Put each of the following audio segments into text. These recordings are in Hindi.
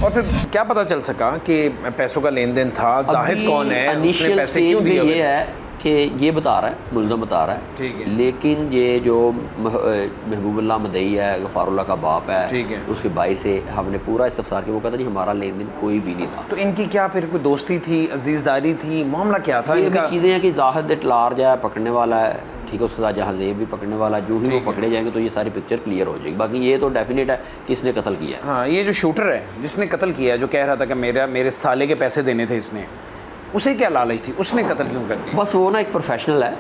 और फिर क्या पता चल सका कि पैसों का लेन देन था? जाहिद कौन है, उसने पैसे क्यों दिए? ये है कि ये बता रहा है, मुलज़म बता रहा है, ठीक है, लेकिन ये जो महबूबुल्लाह मदई है, गफ़ारुल्लाह का बाप है, ठीक है, उसके भाई से हमने पूरा इस्तफसार किया। वो कहता नहीं हमारा लेन देन कोई भी नहीं था। तो इनकी क्या फिर कोई दोस्ती थी, अजीज़दारी थी, मामला क्या था ये इनका? चीज़ें हैं कि जाहिद एट लार्ज है, पकड़ने वाला है, ठीक है, उसके साथ जहाँ जेब भी पकड़ने वाला है। जो ही वो पकड़े जाएंगे तो ये सारी पिक्चर क्लियर हो जाएगी। बाकी ये तो डेफिनेट है कि इसने कत्ल किया है। हाँ, ये जो शूटर है जिसने कत्ल किया, जो कह रहा था कि मेरे साले के पैसे देने थे इसने, उसे क्या लालच थी, उसने कत्ल क्यों कर दिया? बस वो ना एक प्रोफेशनल है,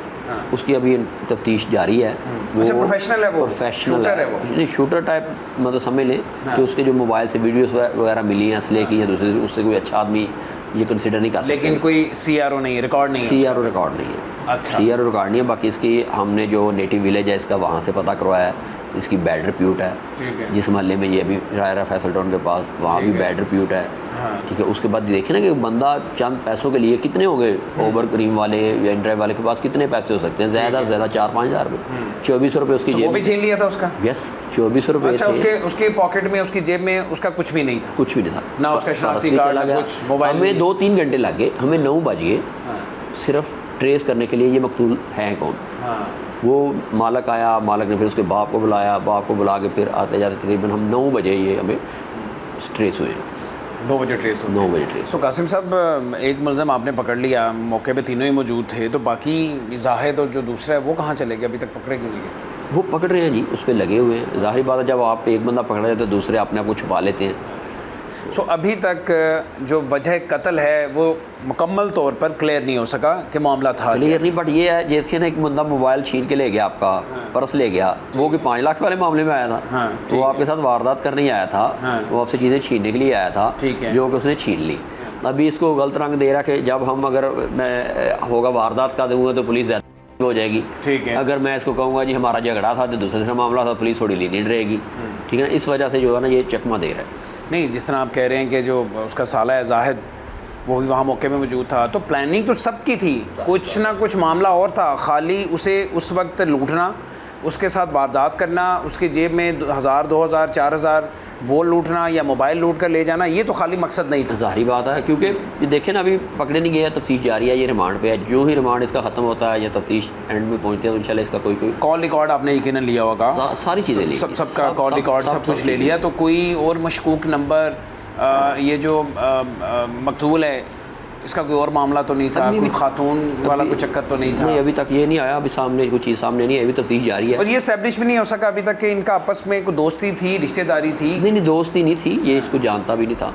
उसकी अभी तफ्तीश जारी है। अच्छा, प्रोफेशनल है वो, शूटर है वो? नहीं, शूटर टाइप मतलब समझ लें कि उसके जो मोबाइल से वीडियोस वगैरह मिली हैं असले की या दूसरे, उससे कोई अच्छा आदमी ये कंसिडर नहीं कर सकते। लेकिन कोई CRO नहीं, रिकॉर्ड नहीं है? CRO रिकॉर्ड नहीं है। अच्छा, CRO रिकॉर्ड नहीं है। बाकी इसकी हमने जो नेटिव विलेज है इसका वहाँ से पता करवाया है, इसकी बैड रिप्यूट है। ठीक है, जिस महल्ले में ये अभी रहा फैसल टाउन के पास, वहाँ भी बैड रिप्यूट है। हाँ, ठीक है। उसके बाद देखे ना कि बंदा चंद पैसों के लिए कितने हो गए, ओवर क्रीम वाले या ड्राइव वाले के पास कितने पैसे हो सकते हैं? ज़्यादा से ज़्यादा 4-5 हज़ार रुपये, 2400 रुपये उसकी जेब। वो भी छीन लिया था उसका? यस, 2400 रुपये। अच्छा, उसके पॉकेट में, उसकी जेब में उसका कुछ भी नहीं था? कुछ भी नहीं था, ना उसका शनाख्ती कार्ड, ना कुछ मोबाइल। हमें 2-3 घंटे लग गए, हमें 9 बज गए सिर्फ ट्रेस करने के लिए ये मकतूल हैं कौन। वो मालक आया, मालक ने फिर उसके बाप को बुलाया, बाप को बुला के फिर आते जाते तकरीबन हम 9 बजे ये हमें ट्रेस हुए। 2 बजे ट्रेस हो? 9 बजे ट्रेस। तो कासिम साहब, एक मुलज़म आपने पकड़ लिया, मौके पे तीनों ही मौजूद थे, तो बाकी जाहिद और जो दूसरा है वो कहाँ चले गए? अभी तक पकड़े क्यों नहीं गए? वो पकड़ रहे हैं जी, उस पर लगे हुए हैं। ज़ाहिर बात है जब आप एक बंदा पकड़ा जाए तो दूसरे अपने आप को छुपा लेते हैं। सो अभी तक जो वजह कत्ल है वो मुकम्मल तौर पर क्लियर नहीं हो सका कि मामला था क्लियर नहीं, बट ये है जैसे ना एक बंदा मोबाइल छीन के ले गया आपका, पर्स ले गया, वो कि 5 लाख वाले मामले में आया था। वो आपके साथ वारदात करने ही आया था, वो आपसे चीज़ें छीनने के लिए आया था, जो कि उसने छीन ली। अभी इसको गलत रंग दे रहा कि जब हम अगर मैं होगा वारदात का दूँगा तो पुलिस हो जाएगी। ठीक है। अगर मैं इसको कहूँगा जी हमारा झगड़ा था तो दूसरा मामला था, पुलिस थोड़ी लीनियंट रहेगी। ठीक है ना, इस वजह से जो है ना ये चकमा दे रहा है। नहीं, जिस तरह आप कह रहे हैं कि जो उसका साला है जाहिद, वो भी वहाँ मौके में मौजूद था, तो प्लानिंग तो सबकी थी, कुछ ना कुछ मामला और था। खाली उसे उस वक्त लूटना, उसके साथ वारदात करना, उसकी जेब में 1000, 2000, 4000 वो लूटना या मोबाइल लूट कर ले जाना, ये तो खाली मकसद नहीं था। ज़ाहिर बात है, क्योंकि देखें ना अभी पकड़े नहीं गया, तफ्तीश जारी है, ये रिमांड पे है। जो ही रिमांड इसका ख़त्म होता है या तफ्तीश एंड में पहुंचती है तो इंशाल्लाह इसका कोई कॉल रिकॉर्ड आपने यकीनन लिया होगा, सारी चीज़ें ली, सबका कॉल रिकॉर्ड सब कुछ ले लिया। तो कोई और मशकूक नंबर, ये जो मकतूल है इसका कोई और मामला तो नहीं था? कोई खातून वाला कोई चक्कर तो नहीं था? नहीं, अभी तक ये नहीं आया, अभी सामने कोई चीज़ सामने नहीं है, अभी तफ्तीश जारी है। और ये एस्टैब्लिश भी नहीं हो सका अभी तक कि इनका आपस में कोई दोस्ती थी, रिश्तेदारी थी? नहीं, दोस्ती नहीं थी, ये इसको जानता भी नहीं था।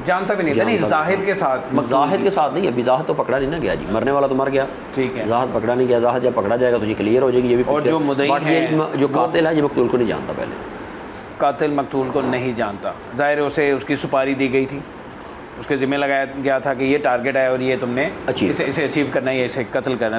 जानता भी नहीं था? नहीं, जाहिद के साथ? जाहिद के साथ नहीं, अभी जाहिद तो पकड़ा नहीं ना गया जी, मरने वाला तो मर गया। ठीक है, जाहिद पकड़ा नहीं गया। जाहिद जब पकड़ा जाएगा तो ये क्लियर हो जाएगी ये भी। और जो मुद्दई है, जो कातिल है, ये मकतूल को नहीं जानता पहले। कातिल मकतूल को नहीं जानता, ज़ाहिर है उसे उसकी सुपारी दी गई थी, उसके ज़िम्मे लगाया गया था कि ये टारगेट है और ये तुमने इसे अचीव करना है, इसे कत्ल करना है।